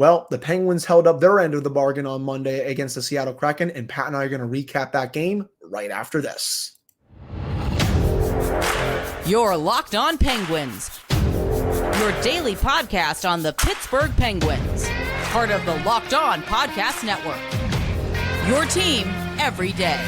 Well, the Penguins held up their end of the bargain on Monday against the Seattle Kraken, and Pat and I are going to recap that game right after this. You're Locked On Penguins, your daily podcast on the Pittsburgh Penguins, part of the Locked On Podcast Network. Your team every day.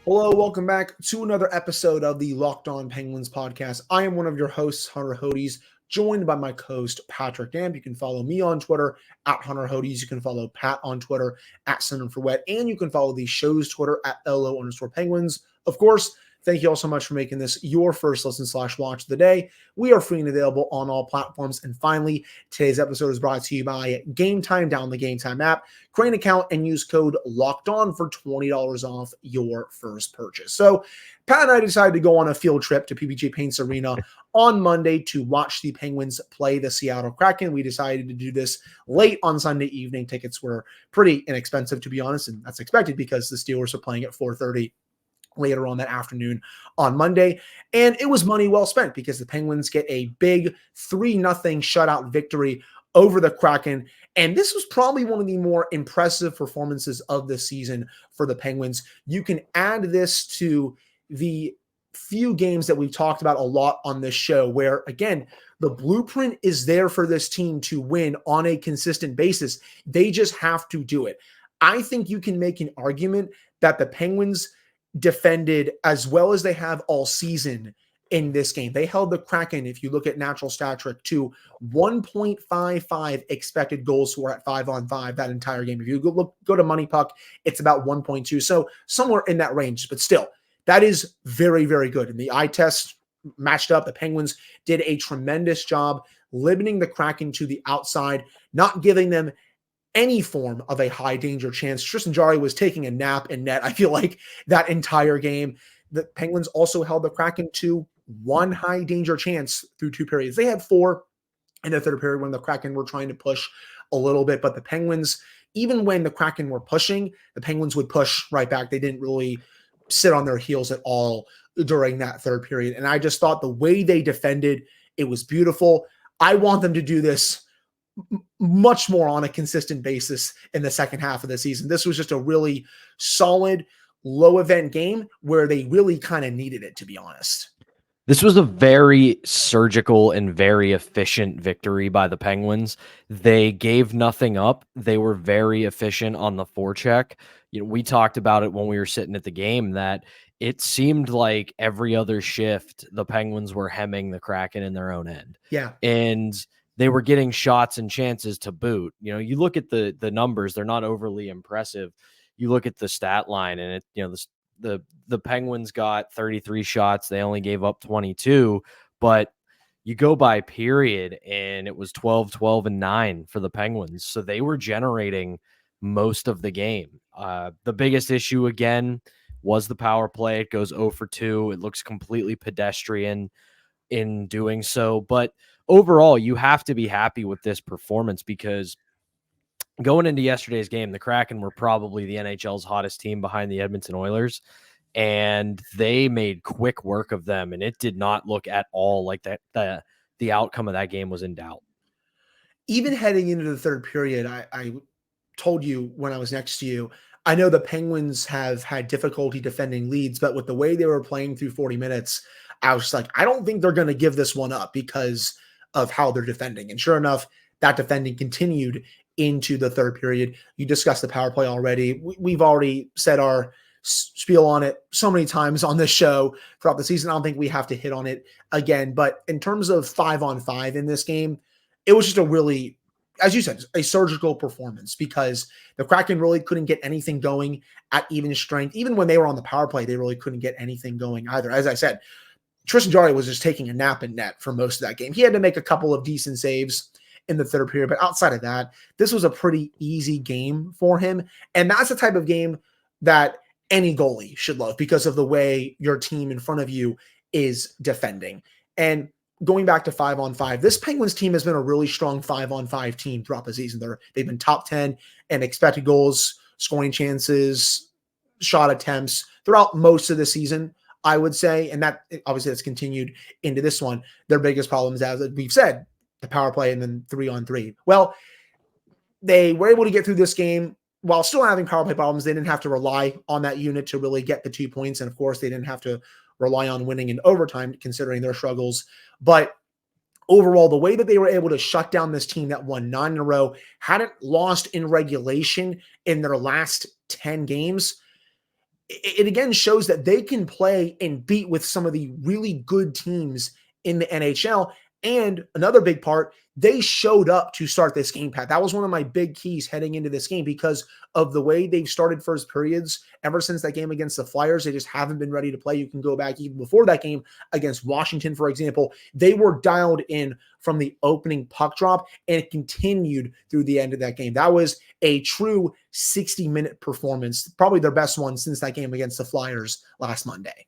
Hello, welcome back to another episode of the Locked On Penguins podcast. I am one of your hosts, Hunter Hodes, joined by my co-host, Patrick Damp. You can follow me on Twitter at Hunter Hodes. You can follow Pat on Twitter at @SinForWet, and you can follow the show's Twitter at LO_Penguins. Of course, thank you all so much for making this your first listen / watch of the day. We are free and available on all platforms. And finally, today's episode is brought to you by Game Time. Download the Game Time app, create an account, and use code LOCKEDON for $20 off your first purchase. So Pat and I decided to go on a field trip to PPG Paints Arena on Monday to watch the Penguins play the Seattle Kraken. We decided to do this late on Sunday evening. Tickets were pretty inexpensive, to be honest, and that's expected because the Steelers are playing at 4:30 later on that afternoon on Monday. And it was money well spent because the Penguins get a big 3-0 shutout victory over the Kraken. And this was probably one of the more impressive performances of the season for the Penguins. You can add this to the few games that we've talked about a lot on this show where, again, the blueprint is there for this team to win on a consistent basis. They just have to do it. I think you can make an argument that the Penguins defended as well as they have all season in this game. They held the Kraken, if you look at natural stat trick, to 1.55 expected goals for at 5-on-5 that entire game. If you go to Money Puck, it's about 1.2. So somewhere in that range, but still, that is very, very good. And the eye test matched up. The Penguins did a tremendous job limiting the Kraken to the outside, not giving them any form of a high danger chance. Tristan Jarry was taking a nap in net, I feel like, that entire game. The Penguins also held the Kraken to one high danger chance through 2 periods. They had 4 in the third period when the Kraken were trying to push a little bit, but the Penguins, even when the Kraken were pushing, the Penguins would push right back. They didn't really sit on their heels at all during that third period. And I just thought the way they defended, it was beautiful. I want them to do this much more on a consistent basis in the second half of the season. This was just a really solid, low event game where they really kind of needed it, to be honest. This was a very surgical and very efficient victory by the Penguins. They gave nothing up. They were very efficient on the forecheck. You know, we talked about it when we were sitting at the game that it seemed like every other shift, the Penguins were hemming the Kraken in their own end. Yeah. And they were getting shots and chances to boot. You know, you look at the numbers, they're not overly impressive. You look at the stat line and the Penguins got 33 shots. They only gave up 22, but you go by period and it was 12, 12, and 9 for the Penguins. So they were generating most of the game. The biggest issue again was the power play. It goes 0 for 2. It looks completely pedestrian in doing so, but overall, you have to be happy with this performance because going into yesterday's game, the Kraken were probably the NHL's hottest team behind the Edmonton Oilers, and they made quick work of them, and it did not look at all like that the outcome of that game was in doubt. Even heading into the third period, I told you when I was next to you, I know the Penguins have had difficulty defending leads, but with the way they were playing through 40 minutes, I was like, I don't think they're going to give this one up because of how they're defending. And sure enough, that defending continued into the third period. You discussed the power play already. We've already said our spiel on it so many times on this show throughout the season. I don't think we have to hit on it again. But in terms of 5-on-5 in this game, it was just a really, as you said, a surgical performance because the Kraken really couldn't get anything going at even strength. Even when they were on the power play, they really couldn't get anything going either. As I said, Tristan Jarry was just taking a nap in net for most of that game. He had to make a couple of decent saves in the third period, but outside of that, this was a pretty easy game for him. And that's the type of game that any goalie should love because of the way your team in front of you is defending. And going back to 5-on-5, this Penguins team has been a really strong 5-on-5 team throughout the season. They've been top 10 in expected goals, scoring chances, shot attempts throughout most of the season, I would say. And that obviously that's continued into this one. Their biggest problems, as we've said, the power play and then 3-on-3. Well, they were able to get through this game while still having power play problems. They didn't have to rely on that unit to really get the 2 points. And of course, they didn't have to rely on winning in overtime, considering their struggles. But overall, the way that they were able to shut down this team that won 9 in a row, hadn't lost in regulation in their last 10 games, it again shows that they can play and beat with some of the really good teams in the NHL. And another big part, they showed up to start this game, Pat. That was one of my big keys heading into this game because of the way they've started first periods ever since that game against the Flyers. They just haven't been ready to play. You can go back even before that game against Washington, for example. They were dialed in from the opening puck drop, and it continued through the end of that game. That was a true 60-minute performance, probably their best one since that game against the Flyers last Monday.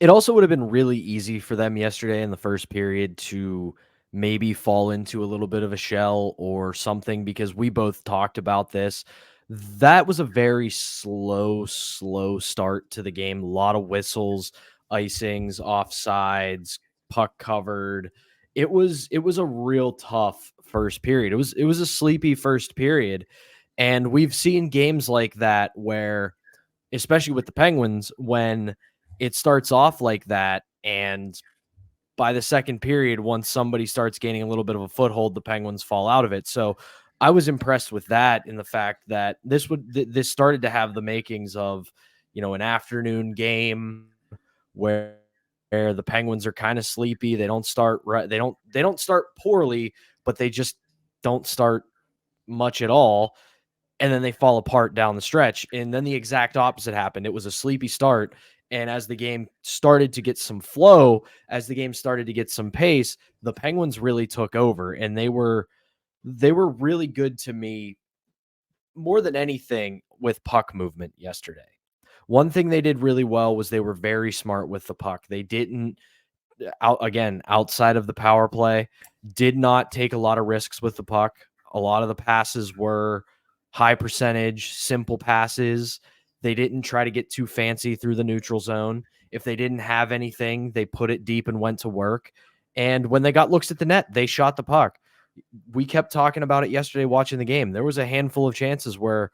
It also would have been really easy for them yesterday in the first period to maybe fall into a little bit of a shell or something, because we both talked about this. That was a very slow start to the game. A lot of whistles, icings, offsides, puck covered. It was a real tough first period. It was a sleepy first period. And we've seen games like that where, especially with the Penguins, when it starts off like that, and by the second period, once somebody starts gaining a little bit of a foothold, the Penguins fall out of it. So I was impressed with that, in the fact that this started to have the makings of, an afternoon game where the Penguins are kind of sleepy. They don't start right. They don't start poorly, but they just don't start much at all. And then they fall apart down the stretch. And then the exact opposite happened. It was a sleepy start. And as the game started to get some flow, as the game started to get some pace, the Penguins really took over, and they were really good to me more than anything with puck movement yesterday. One thing they did really well was they were very smart with the puck. They didn't, outside of the power play, did not take a lot of risks with the puck. A lot of the passes were high percentage, simple passes. They didn't try to get too fancy through the neutral zone. If they didn't have anything, they put it deep and went to work. And when they got looks at the net, they shot the puck. We kept talking about it yesterday watching the game. There was a handful of chances where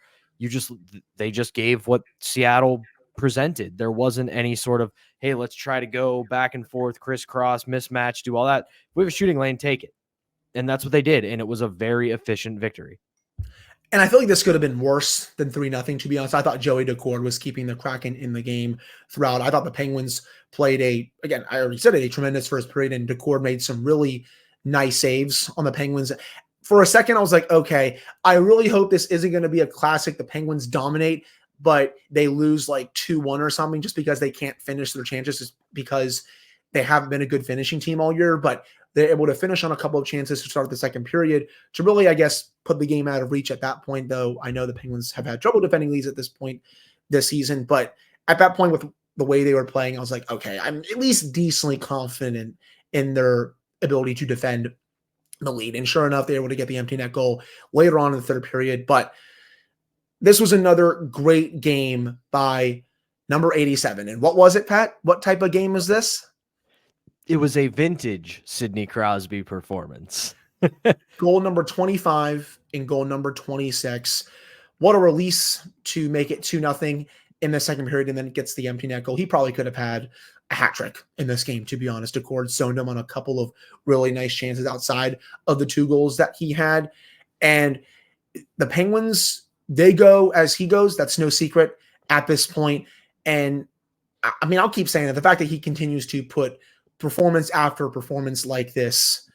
they just gave what Seattle presented. There wasn't any sort of, hey, let's try to go back and forth, crisscross, mismatch, do all that. If we have a shooting lane, take it. And that's what they did. And it was a very efficient victory. And I feel like this could have been worse than 3-0, to be honest. I thought Joey Daccord was keeping the Kraken in the game throughout. I thought the Penguins played I already said it, a tremendous first period, and Daccord made some really nice saves on the Penguins. For a second, I was like, okay, I really hope this isn't going to be a classic. The Penguins dominate, but they lose like 2-1 or something just because they can't finish their chances, just because they haven't been a good finishing team all year. But they're able to finish on a couple of chances to start the second period to really, I guess, put the game out of reach at that point, though I know the Penguins have had trouble defending leads at this point this season. But at that point, with the way they were playing, I was like, okay, I'm at least decently confident in their ability to defend the lead. And sure enough, they were able to get the empty net goal later on in the third period. But this was another great game by number 87. And what was it, Pat? What type of game was this? It was a vintage Sidney Crosby performance. Goal number 25 and goal number 26. What a release to make it 2-0 in the second period, and then gets the empty net goal. He probably could have had a hat trick in this game, to be honest. Daccord zoned him on a couple of really nice chances outside of the 2 goals that he had. And the Penguins, they go as he goes. That's no secret at this point. And I mean, I'll keep saying that the fact that he continues to put performance after performance like this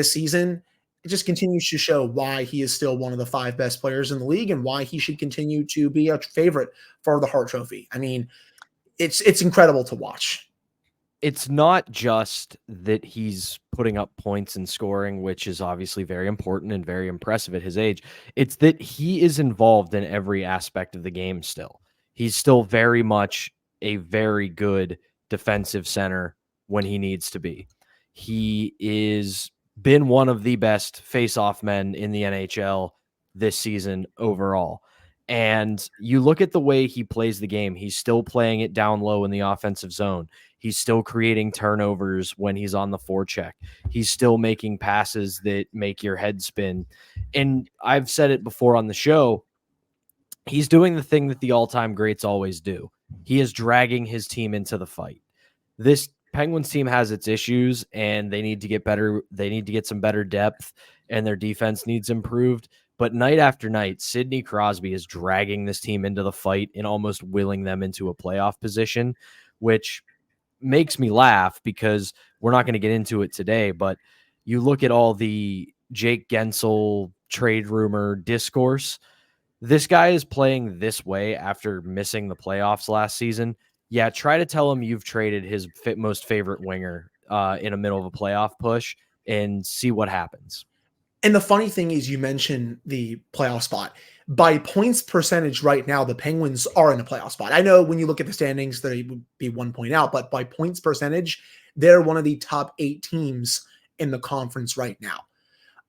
season, it just continues to show why he is still one of the 5 best players in the league and why he should continue to be a favorite for the Hart Trophy. I mean, it's incredible to watch. It's not just that he's putting up points and scoring, which is obviously very important and very impressive at his age. It's that he is involved in every aspect of the game still. He's still very much a very good defensive center when he needs to be. He is been one of the best face-off men in the NHL this season overall. And you look at the way he plays the game, he's still playing it down low in the offensive zone. He's still creating turnovers when he's on the forecheck. He's still making passes that make your head spin. And I've said it before on the show, he's doing the thing that the all-time greats always do. He is dragging his team into the fight. This Penguins team has its issues, and they need to get better. They need to get some better depth, and their defense needs improved. But night after night, Sidney Crosby is dragging this team into the fight and almost willing them into a playoff position, which makes me laugh because we're not going to get into it today. But you look at all the Jake Gensel trade rumor discourse. This guy is playing this way after missing the playoffs last season. Yeah, try to tell him you've traded his most favorite winger in the middle of a playoff push and see what happens. And the funny thing is, you mentioned the playoff spot. By points percentage right now, the Penguins are in a playoff spot. I know when you look at the standings, they would be 1 point out, but by points percentage, they're one of the top 8 teams in the conference right now.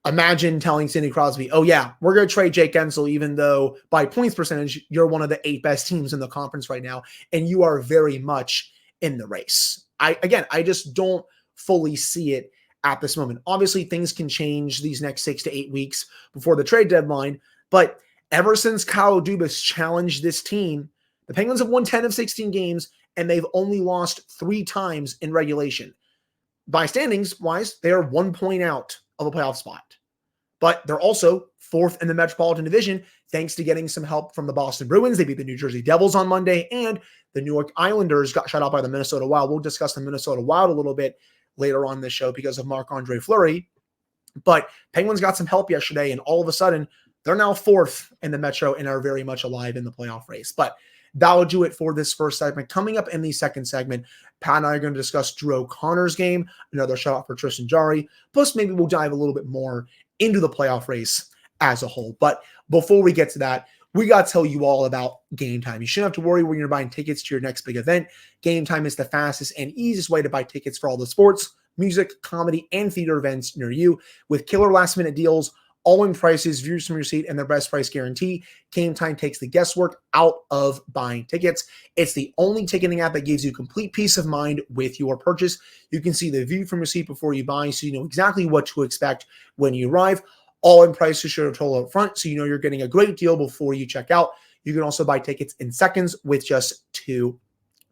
Imagine telling Sidney Crosby, oh yeah, we're going to trade Jake Gensel, even though by points percentage, you're one of the 8 best teams in the conference right now, and you are very much in the race. I just don't fully see it at this moment. Obviously, things can change these next 6 to 8 weeks before the trade deadline, but ever since Kyle Dubas challenged this team, the Penguins have won 10 of 16 games, and they've only lost 3 times in regulation. By standings-wise, they are 1 point out of a playoff spot. But they're also 4th in the Metropolitan Division, thanks to getting some help from the Boston Bruins. They beat the New Jersey Devils on Monday, and the New York Islanders got shut out by the Minnesota Wild. We'll discuss the Minnesota Wild a little bit later on this show because of Marc-Andre Fleury. But Penguins got some help yesterday, and all of a sudden, they're now 4th in the Metro and are very much alive in the playoff race. But that'll do it for this first segment. Coming up in the second segment, Pat and I are going to discuss Drew O'Connor's game, another shutout for Tristan Jarry. Plus, maybe we'll dive a little bit more into the playoff race as a whole. But before we get to that, we got to tell you all about Game Time. You shouldn't have to worry when you're buying tickets to your next big event. Game Time is the fastest and easiest way to buy tickets for all the sports, music, comedy, and theater events near you. With killer last-minute deals, all-in prices, views from your seat, and their best price guarantee, Game Time takes the guesswork out of buying tickets. It's the only ticketing app that gives you complete peace of mind with your purchase. You can see the view from your seat before you buy, so you know exactly what to expect when you arrive. All-in prices should total up front, so you know you're getting a great deal before you check out. You can also buy tickets in seconds with just 2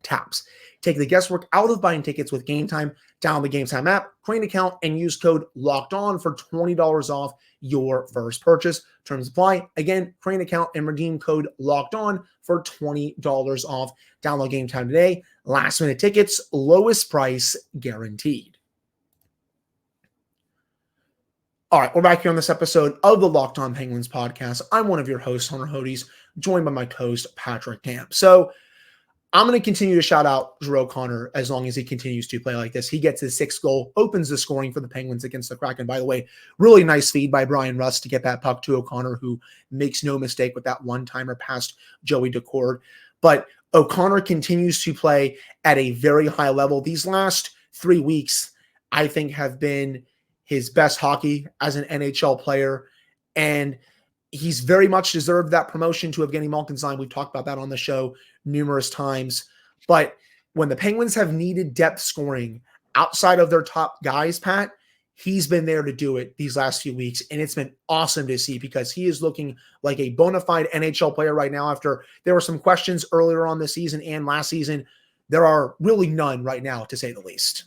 taps. Take the guesswork out of buying tickets with Game Time. Download the Game Time app, create an account, and use code LOCKEDON for $20 off your first purchase. Terms apply. Again, create an account and redeem code LOCKEDON for $20 off. Download Game Time today. Last minute tickets, lowest price guaranteed. All right, we're back here on this episode of the Locked On Penguins podcast. I'm one of your hosts, Hunter Hodes, joined by my co-host, Patrick Damp. So I'm going to continue to shout out Drew O'Connor as long as he continues to play like this. He gets his 6th goal, opens the scoring for the Penguins against the Kraken. By the way, really nice feed by Brian Rust to get that puck to O'Connor, who makes no mistake with that one-timer past Joey Decord. But O'Connor continues to play at a very high level. These last 3 weeks, I think, have been his best hockey as an NHL player, and he's very much deserved that promotion to Evgeny Malkin. We've talked about that on the show numerous times. But when the Penguins have needed depth scoring outside of their top guys, Pat, he's been there to do it these last few weeks, and it's been awesome to see because he is looking like a bona fide NHL player right now. After there were some questions earlier on this season and last season, there are really none right now, to say the least.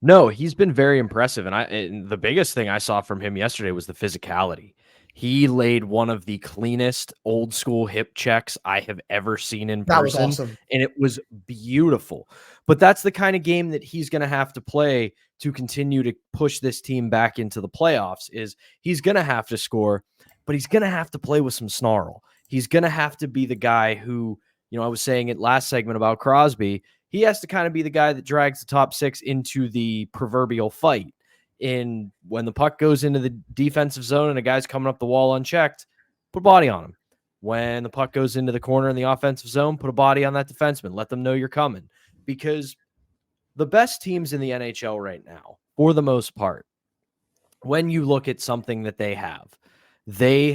No, he's been very impressive. And the biggest thing I saw from him yesterday was the physicality. He laid one of the cleanest old school hip checks I have ever seen in person. That was awesome. And it was beautiful. But that's the kind of game that he's going to have to play to continue to push this team back into the playoffs. Is he's going to have to score, but he's going to have to play with some snarl. He's going to have to be the guy who, you know, I was saying it last segment about Crosby. He has to kind of be the guy that drags the top 6 into the proverbial fight. And when the puck goes into the defensive zone and a guy's coming up the wall unchecked, put a body on him. When the puck goes into the corner in the offensive zone, put a body on that defenseman. Let them know you're coming. Because the best teams in the NHL right now, for the most part, when you look at something that they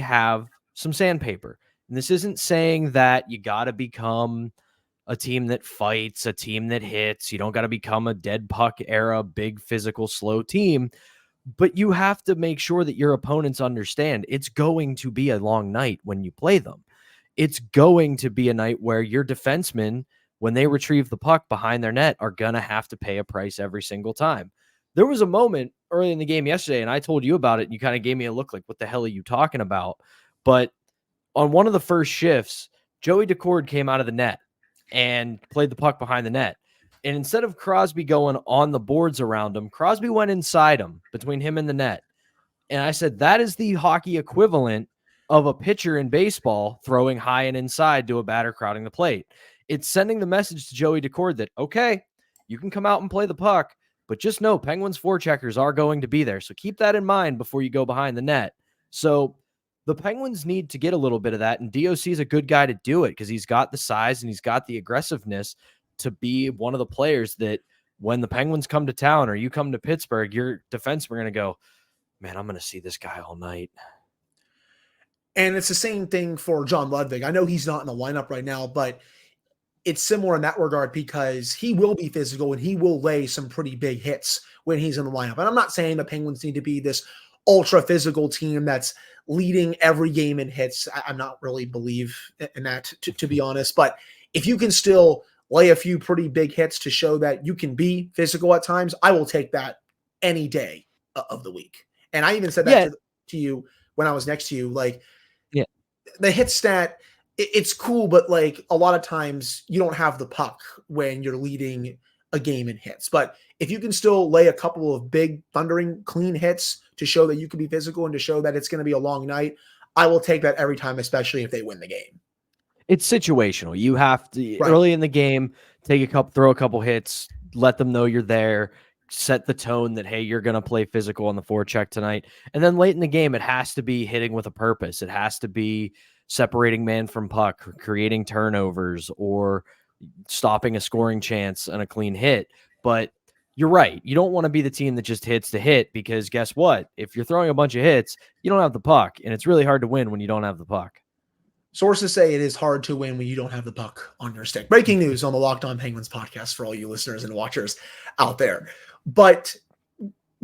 have some sandpaper. And this isn't saying that you got to become a team that fights, a team that hits. You don't got to become a dead puck era, big physical, slow team, but you have to make sure that your opponents understand it's going to be a long night when you play them. It's going to be a night where your defensemen, when they retrieve the puck behind their net, are going to have to pay a price every single time. There was a moment early in the game yesterday, and I told you about it, and you kind of gave me a look like, what the hell are you talking about? But on one of the first shifts, Joey Decord came out of the net and played the puck behind the net. And instead of Crosby going on the boards around him, Crosby went inside him, between him and the net. And I said, that is the hockey equivalent of a pitcher in baseball throwing high and inside to a batter crowding the plate. It's sending the message to Joey Decord that, okay, you can come out and play the puck, but just know Penguins forecheckers are going to be there. So keep that in mind before you go behind the net. So the Penguins need to get a little bit of that, and DOC is a good guy to do it because he's got the size and he's got the aggressiveness to be one of the players that when the Penguins come to town or you come to Pittsburgh, your defensemen are going to go, man, I'm going to see this guy all night. And it's the same thing for John Ludwig. I know he's not in the lineup right now, but it's similar in that regard because he will be physical and he will lay some pretty big hits when he's in the lineup. And I'm not saying the Penguins need to be this ultra physical team that's leading every game in hits. I'm not really believe in that, to be honest. But if you can still lay a few pretty big hits to show that you can be physical at times, I will take that any day of the week. And I even said that to you when I was next to you. Like, the hit stat, it's cool, but like a lot of times you don't have the puck when you're leading a game in hits. But if you can still lay a couple of big, thundering, clean hits to show that you can be physical and to show that it's going to be a long night, I will take that every time, especially if they win the game. It's situational. You have to early in the game, throw a couple hits, let them know you're there, set the tone that, hey, you're going to play physical on the forecheck tonight. And then late in the game, it has to be hitting with a purpose. It has to be separating man from puck, creating turnovers, or stopping a scoring chance and a clean hit. But you're right. You don't want to be the team that just hits to hit, because guess what? If you're throwing a bunch of hits, you don't have the puck, and it's really hard to win when you don't have the puck. Sources say it is hard to win when you don't have the puck on your stick. Breaking news on the Locked On Penguins podcast for all you listeners and watchers out there. But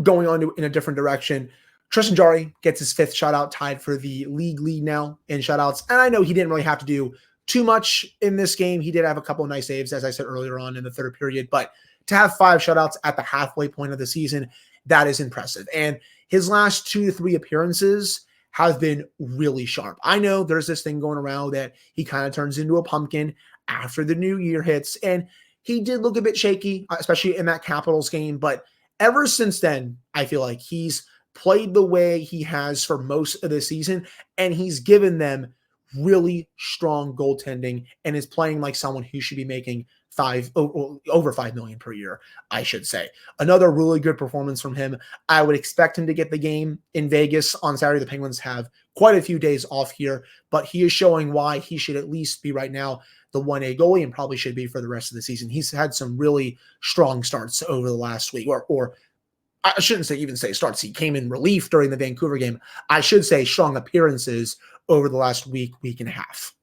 going on in a different direction, Tristan Jarry gets his 5th shutout, tied for the league lead now in shutouts. And I know he didn't really have to do too much in this game. He did have a couple of nice saves, as I said earlier on in the third period. But to have 5 shutouts at the halfway point of the season, that is impressive. And his last 2 to 3 appearances have been really sharp. I know there's this thing going around that he kind of turns into a pumpkin after the new year hits. And he did look a bit shaky, especially in that Capitals game. But ever since then, I feel like he's played the way he has for most of the season, and he's given them really strong goaltending and is playing like someone who should be making over $5 million per year, I should say. Another really good performance from him. I would expect him to get the game in Vegas on Saturday. The Penguins have quite a few days off here, but he is showing why he should at least be right now the 1A goalie, and probably should be for the rest of the season. He's had some really strong starts over the last week, or I shouldn't even say starts. He came in relief during the Vancouver game. I should say strong appearances over the last week and a half.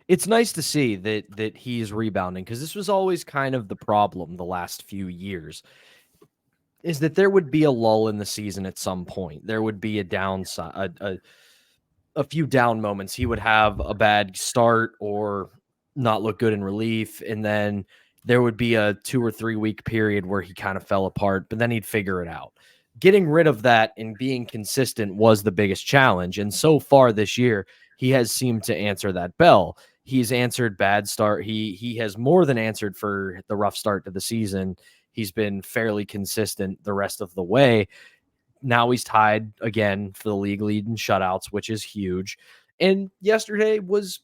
It's nice to see that he's rebounding, because this was always kind of the problem the last few years, is that there would be a lull in the season at some point. There would be a downside, a few down moments. He would have a bad start or not look good in relief, and then there would be a 2 or 3 week period where he kind of fell apart, but then he'd figure it out. Getting rid of that and being consistent was the biggest challenge. And so far this year, he has seemed to answer that bell. He's answered bad start. He has more than answered for the rough start to the season. He's been fairly consistent the rest of the way. Now he's tied again for the league lead in shutouts, which is huge. And yesterday was,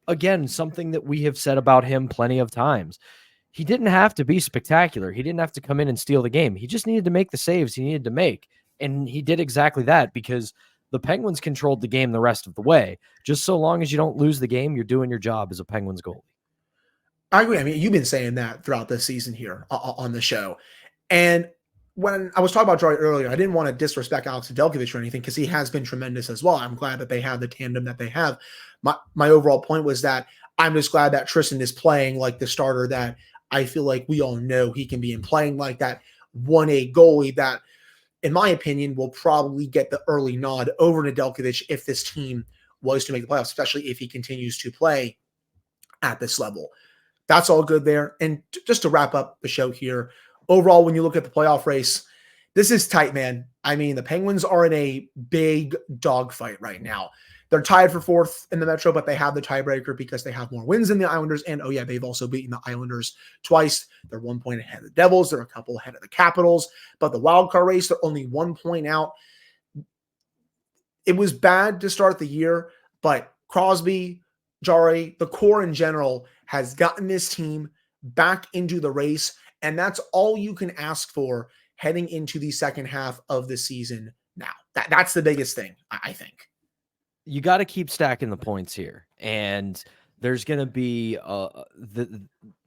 again, something that we have said about him plenty of times. He didn't have to be spectacular. He didn't have to come in and steal the game. He just needed to make the saves he needed to make. And he did exactly that, because the Penguins controlled the game the rest of the way. Just so long as you don't lose the game, you're doing your job as a Penguins goalie. I agree. I mean, you've been saying that throughout the season here on the show. And when I was talking about Jarry earlier, I didn't want to disrespect Alex Nedeljkovic or anything because he has been tremendous as well. I'm glad that they have the tandem that they have. My overall point was that I'm just glad that Tristan is playing like the starter that I feel like we all know he can be, and playing like that 1A goalie that, in my opinion, will probably get the early nod over Nedeljkovic if this team was to make the playoffs, especially if he continues to play at this level. That's all good there. And just to wrap up the show here, overall, when you look at the playoff race, this is tight, man. I mean, the Penguins are in a big dogfight right now. They're tied for fourth in the Metro, but they have the tiebreaker because they have more wins than the Islanders. And, oh, yeah, they've also beaten the Islanders twice. They're 1 point ahead of the Devils. They're a couple ahead of the Capitals. But the wild card race, they're only 1 point out. It was bad to start the year, but Crosby, Jarry, the core in general has gotten this team back into the race. And that's all you can ask for heading into the second half of the season now. That's the biggest thing, I think. You got to keep stacking the points here. And there's going to be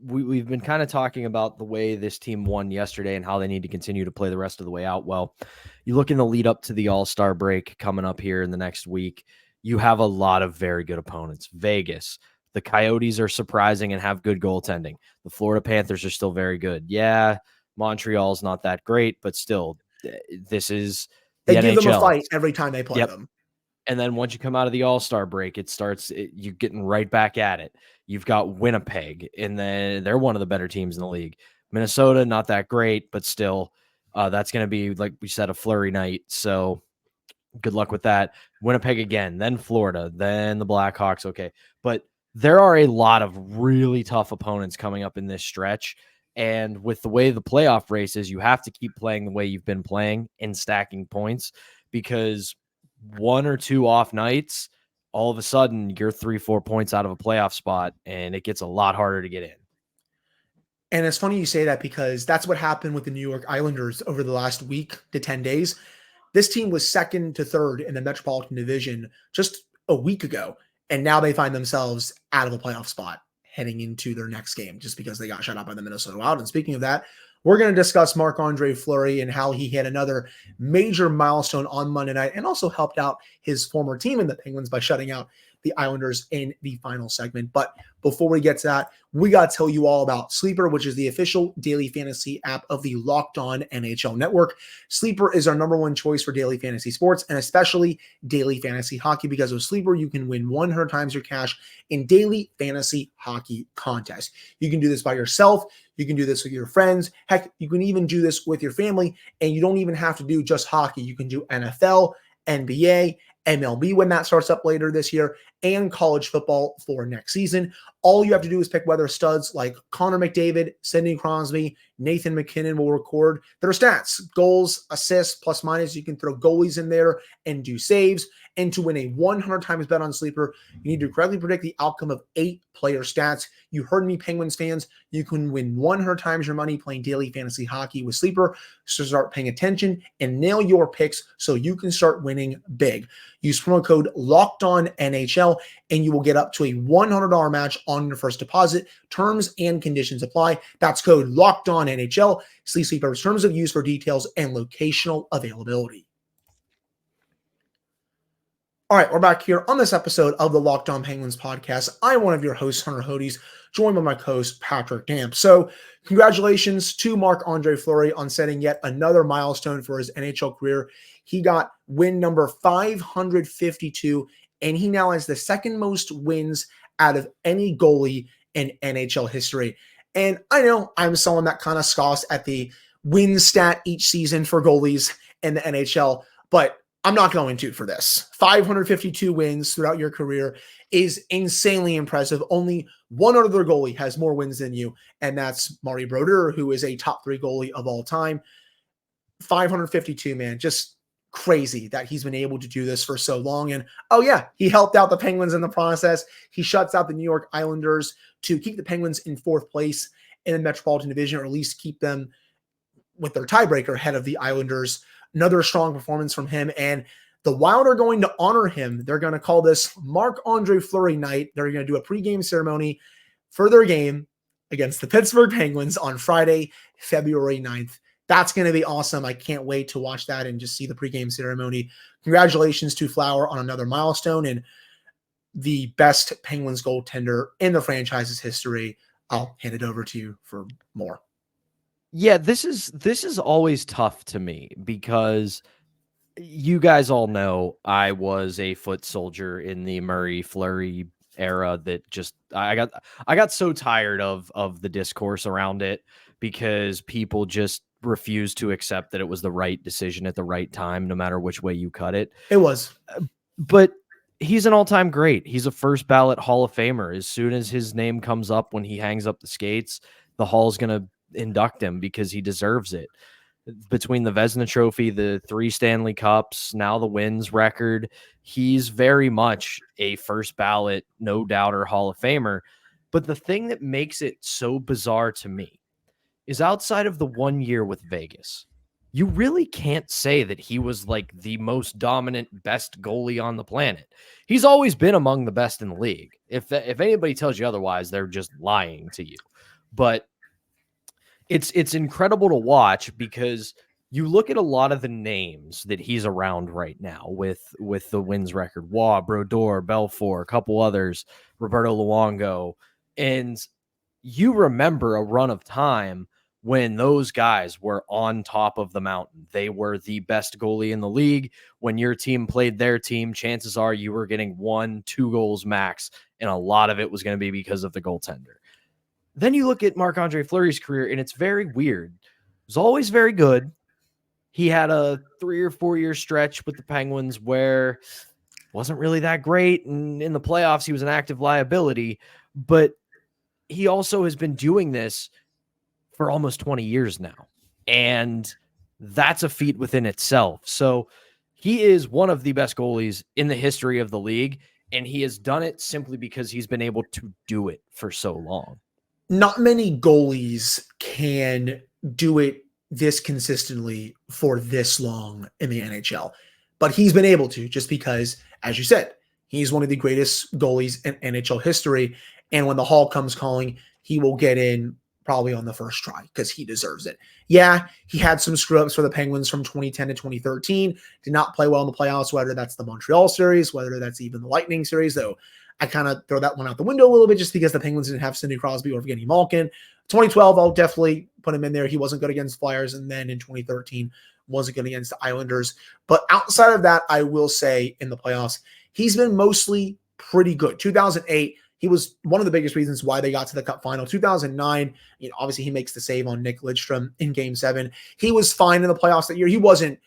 we've been kind of talking about the way this team won yesterday and how they need to continue to play the rest of the way out. Well, you look in the lead up to the All-Star break coming up here in the next week, you have a lot of very good opponents. Vegas, the Coyotes are surprising and have good goaltending. The Florida Panthers are still very good. Yeah, Montreal's not that great, but still, this is the They give NHL. them a fight every time they play them. And then once you come out of the All-Star break, you're getting right back at it. You've got Winnipeg, and then they're one of the better teams in the league. Minnesota, not that great, but still, that's going to be, like we said, a Fleury night. So good luck with that. Winnipeg again, then Florida, then the Blackhawks. Okay. But there are a lot of really tough opponents coming up in this stretch. And with the way the playoff race is, you have to keep playing the way you've been playing and stacking points, because 1 or 2 off nights, all of a sudden you're 3-4 points out of a playoff spot, and it gets a lot harder to get in. And it's funny you say that, because that's what happened with the New York Islanders over the last week to 10 days. This team was 2nd to 3rd in the Metropolitan Division just a week ago, and now they find themselves out of a playoff spot heading into their next game just because they got shut out by the Minnesota Wild. And speaking of that, we're going to discuss Marc-Andre Fleury and how he hit another major milestone on Monday night, and also helped out his former team in the Penguins by shutting out the Islanders in the final segment. But before we get to that, we got to tell you all about Sleeper, which is the official daily fantasy app of the Locked On NHL Network. Sleeper is our #1 choice for daily fantasy sports, and especially daily fantasy hockey, because with Sleeper, you can win 100 times your cash in daily fantasy hockey contests. You can do this by yourself. You can do this with your friends. Heck, you can even do this with your family, and you don't even have to do just hockey. You can do NFL, NBA, MLB when that starts up later this year, and college football for next season. All you have to do is pick whether studs like Connor McDavid, Sidney Crosby, Nathan McKinnon will record their stats, goals, assists, plus minus. You can throw goalies in there and do saves. And to win a 100 times bet on Sleeper, you need to correctly predict the outcome of 8 player stats. You heard me, Penguins fans. You can win 100 times your money playing daily fantasy hockey with Sleeper. So start paying attention and nail your picks so you can start winning big. Use promo code LOCKEDONNHL and you will get up to a $100 match on your first deposit. Terms and conditions apply. That's code LOCKEDONNHL. See Sleeper's terms of use for details and locational availability. All right, we're back here on this episode of the Locked On Penguins podcast. I'm one of your hosts, Hunter Hodes, joined by my co-host, Patrick Damp. So congratulations to Marc-Andre Fleury on setting yet another milestone for his NHL career. He got win number 552, and he now has the second most wins out of any goalie in NHL history. And I know I'm someone that kind of scoffs at the win stat each season for goalies in the NHL, but I'm not going to for this. 552 wins throughout your career is insanely impressive. Only one other goalie has more wins than you, and that's Marty Brodeur, who is a top 3 goalie of all time. 552, man, just crazy that he's been able to do this for so long. And oh yeah, he helped out the Penguins in the process. He shuts out the New York Islanders to keep the Penguins in 4th place in the Metropolitan Division, or at least keep them with their tiebreaker ahead of the Islanders. Another strong performance from him, and the Wild are going to honor him. They're going to call this Marc-Andre Fleury night. They're going to do a pregame ceremony for their game against the Pittsburgh Penguins on Friday, February 9th. That's going to be awesome. I can't wait to watch that and just see the pregame ceremony. Congratulations to Flower on another milestone and the best Penguins goaltender in the franchise's history. I'll hand it over to you for more. Yeah, this is always tough to me because you guys all know I was a foot soldier in the Murray Fleury era that just I got so tired of the discourse around it because people just refused to accept that it was the right decision at the right time, no matter which way you cut it. It was. But he's an all-time great. He's a first ballot Hall of Famer. As soon as his name comes up when he hangs up the skates, the Hall's going to induct him because he deserves it. Between the Vezina Trophy, the 3 Stanley Cups, now the wins record, he's very much a first ballot, no doubter Hall of Famer. But the thing that makes it so bizarre to me is outside of the 1 year with Vegas, you really can't say that he was like the most dominant, best goalie on the planet. He's always been among the best in the league. If anybody tells you otherwise, they're just lying to you. But it's incredible to watch because you look at a lot of the names that he's around right now with the wins record, Waugh, Brodeur, Belfour, a couple others, Roberto Luongo, and you remember a run of time when those guys were on top of the mountain. They were the best goalie in the league. When your team played their team, chances are you were getting 1-2 goals max, and a lot of it was going to be because of the goaltender. Then you look at Marc-Andre Fleury's career, and it's very weird. It was always very good. He had a 3 or 4 year stretch with the Penguins where it wasn't really that great, and in the playoffs, he was an active liability. But he also has been doing this for almost 20 years now, and that's a feat within itself. So he is one of the best goalies in the history of the league, and he has done it simply because he's been able to do it for so long. Not many goalies can do it this consistently for this long in the NHL, but he's been able to just because, as you said, he's one of the greatest goalies in NHL history. And when the Hall comes calling, he will get in probably on the first try because he deserves it. Yeah, he had some screw-ups for the Penguins from 2010 to 2013. Did not play well in the playoffs, whether that's the Montreal series, whether that's even the Lightning series, though I kind of throw that one out the window a little bit just because the Penguins didn't have Sidney Crosby or Evgeny Malkin. 2012, I'll definitely put him in there. He wasn't good against Flyers, and then in 2013, wasn't good against the Islanders. But outside of that, I will say in the playoffs, he's been mostly pretty good. 2008, he was one of the biggest reasons why they got to the Cup final. 2009, obviously he makes the save on Nick Lidstrom in Game 7. He was fine in the playoffs that year. He wasn't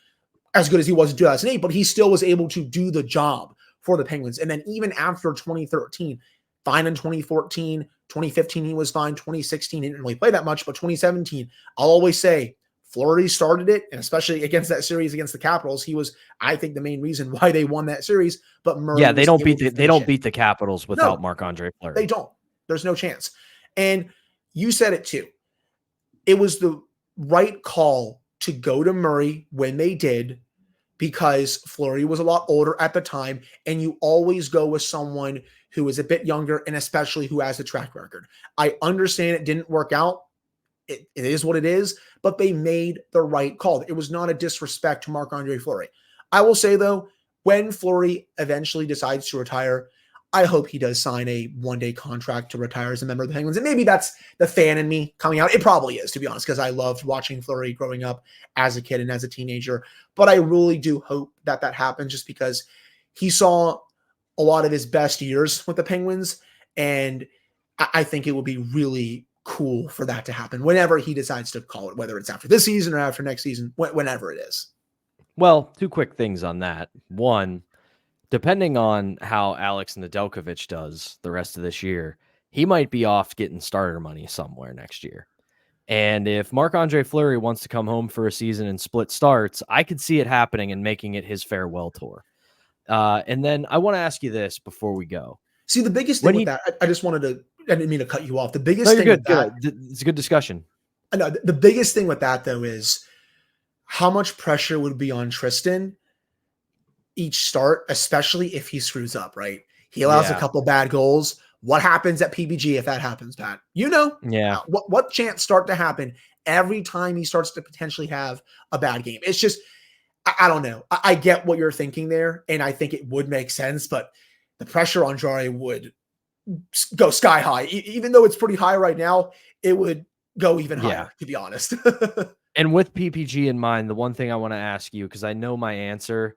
as good as he was in 2008, but he still was able to do the job for the Penguins. And then even after 2013, fine in 2014, 2015, he was fine. 2016, he didn't really play that much, but 2017, I'll always say Fleury started it, and especially against that series against the Capitals, he was, I think, the main reason why they won that series. But Murray, yeah, they don't beat the Capitals without Marc-Andre Fleury. They don't. There's no chance. And you said it too. It was the right call to go to Murray when they did, because Fleury was a lot older at the time, and you always go with someone who is a bit younger and especially who has a track record. I understand it didn't work out. It is what it is, but they made the right call. It was not a disrespect to Marc-Andre Fleury. I will say, though, when Fleury eventually decides to retire, I hope he does sign a one-day contract to retire as a member of the Penguins. And maybe that's the fan in me coming out. It probably is, to be honest, because I loved watching Fleury growing up as a kid and as a teenager. But I really do hope that that happens just because he saw a lot of his best years with the Penguins. And I think it would be really cool for that to happen whenever he decides to call it, whether it's after this season or after next season, whenever it is. Well, 2 quick things on that. One, depending on how Alex Nedeljkovic does the rest of this year, he might be off getting starter money somewhere next year. And if Marc-Andre Fleury wants to come home for a season and split starts, I could see it happening and making it his farewell tour. And then I want to ask you this before we go. See, the biggest thing with that, I just wanted to, I didn't mean to cut you off. The biggest thing with that, it's a good discussion. I know the biggest thing with that, though, is how much pressure would be on Tristan each start, especially if he screws up, right? He allows a couple bad goals. What happens at PPG if that happens, Pat? Yeah. What chants start to happen every time he starts to potentially have a bad game? It's just, I don't know. I get what you're thinking there, and I think it would make sense, but the pressure on Jarry would go sky high. Even though it's pretty high right now, it would go even higher, to be honest. And with PPG in mind, the one thing I want to ask you, because I know my answer,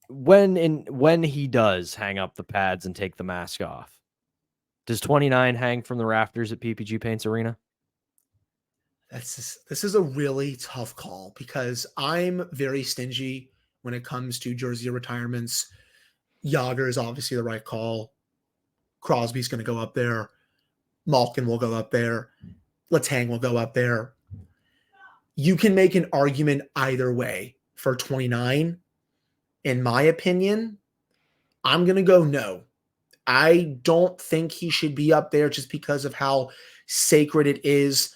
when he does hang up the pads and take the mask off, does 29 hang from the rafters at PPG Paints Arena? This is a really tough call because I'm very stingy when it comes to jersey retirements. Yager is obviously the right call. Crosby's going to go up there. Malkin will go up there. Letang will go up there. You can make an argument either way for 29. In my opinion, I'm going to go no. I don't think he should be up there just because of how sacred it is.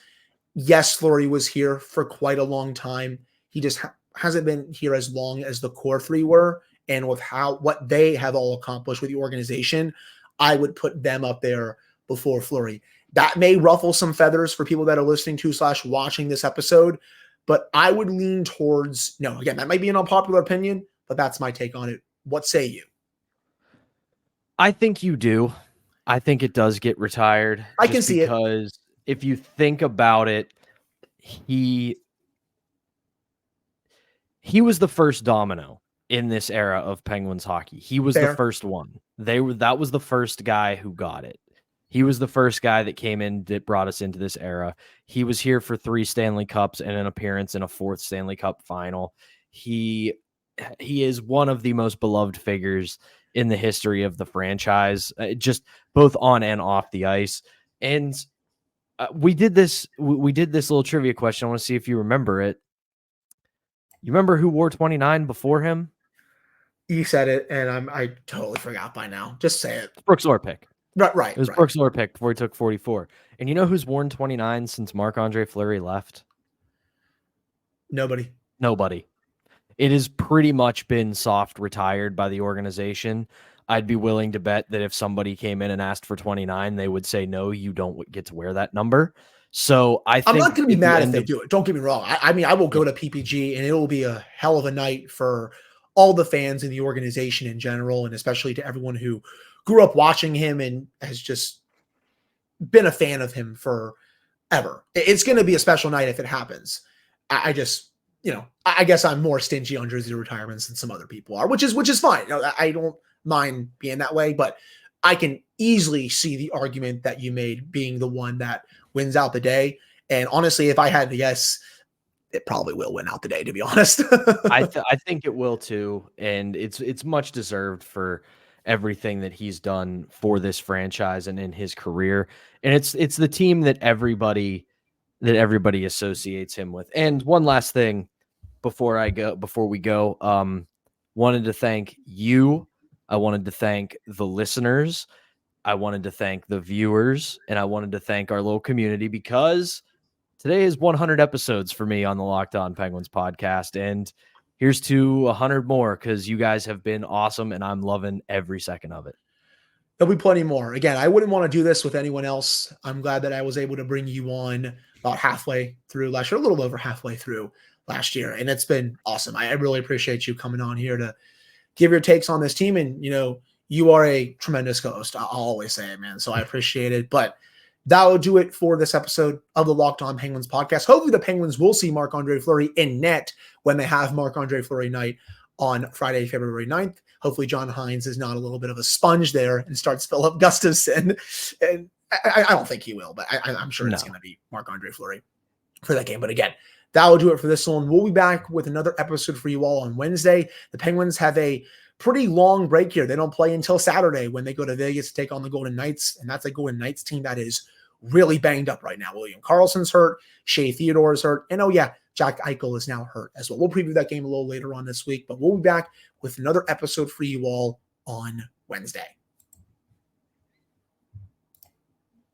Yes, Fleury was here for quite a long time. He just hasn't been here as long as the core three were. And with what they have all accomplished with the organization, I would put them up there before Fleury. That may ruffle some feathers for people that are listening to / watching this episode, but I would lean towards no. Again, that might be an unpopular opinion, but that's my take on it. What say you? I think you do. I think it does get retired. I can see it. Because if you think about it, he was the first domino in this era of Penguins hockey. He was the first one. That was the first guy who got it. He was the first guy that came in that brought us into this era. He was here for 3 Stanley Cups and an appearance in a 4th Stanley Cup final. He is one of the most beloved figures in the history of the franchise, just both on and off the ice. And we did this little trivia question. I want to see if you remember it. You remember who wore 29 before him? You said it, and I totally forgot by now. Just say it. Brooks Orpik. Right. It was Brooks Orpik before he took 44. And you know who's worn 29 since Marc-Andre Fleury left? Nobody. It has pretty much been soft retired by the organization. I'd be willing to bet that if somebody came in and asked for 29, they would say, no, you don't get to wear that number. So I'm not going to be mad if they do it. Don't get me wrong. I mean, I will go to PPG and it will be a hell of a night for all the fans in the organization in general, and especially to everyone who grew up watching him and has just been a fan of him forever. It's going to be a special night if it happens. I guess I'm more stingy on jersey retirements than some other people are, which is fine. I don't mind being that way, but I can easily see the argument that you made being the one that wins out the day. And honestly, if I had to guess, it probably will win out the day, to be honest. I think it will too. And it's much deserved for everything that he's done for this franchise and in his career. And it's the team that everybody associates him with. And one last thing before we go, wanted to thank you. I wanted to thank the listeners. I wanted to thank the viewers, and I wanted to thank our little community because today is 100 episodes for me on the Locked On Penguins podcast. And here's to 100 more because you guys have been awesome and I'm loving every second of it. There'll be plenty more. Again, I wouldn't want to do this with anyone else. I'm glad that I was able to bring you on about halfway through last year, a little over halfway through last year. And it's been awesome. I really appreciate you coming on here to give your takes on this team. And, you are a tremendous host. I'll always say it, man. So I appreciate it. But that will do it for this episode of the Locked On Penguins podcast. Hopefully the Penguins will see Marc-Andre Fleury in net when they have Marc-Andre Fleury night on Friday, February 9th. Hopefully John Hines is not a little bit of a sponge there and starts Philip Gustafsson. And I don't think he will, but I'm sure it's going to be Marc-Andre Fleury for that game. But again, that will do it for this one. We'll be back with another episode for you all on Wednesday. The Penguins have a pretty long break here. They don't play until Saturday when they go to Vegas to take on the Golden Knights, and that's a Golden Knights team that is really banged up right now. William Karlsson's hurt, Shea Theodore is hurt, and Jack Eichel is now hurt as well. We'll preview that game a little later on this week, but we'll be back with another episode for you all on Wednesday.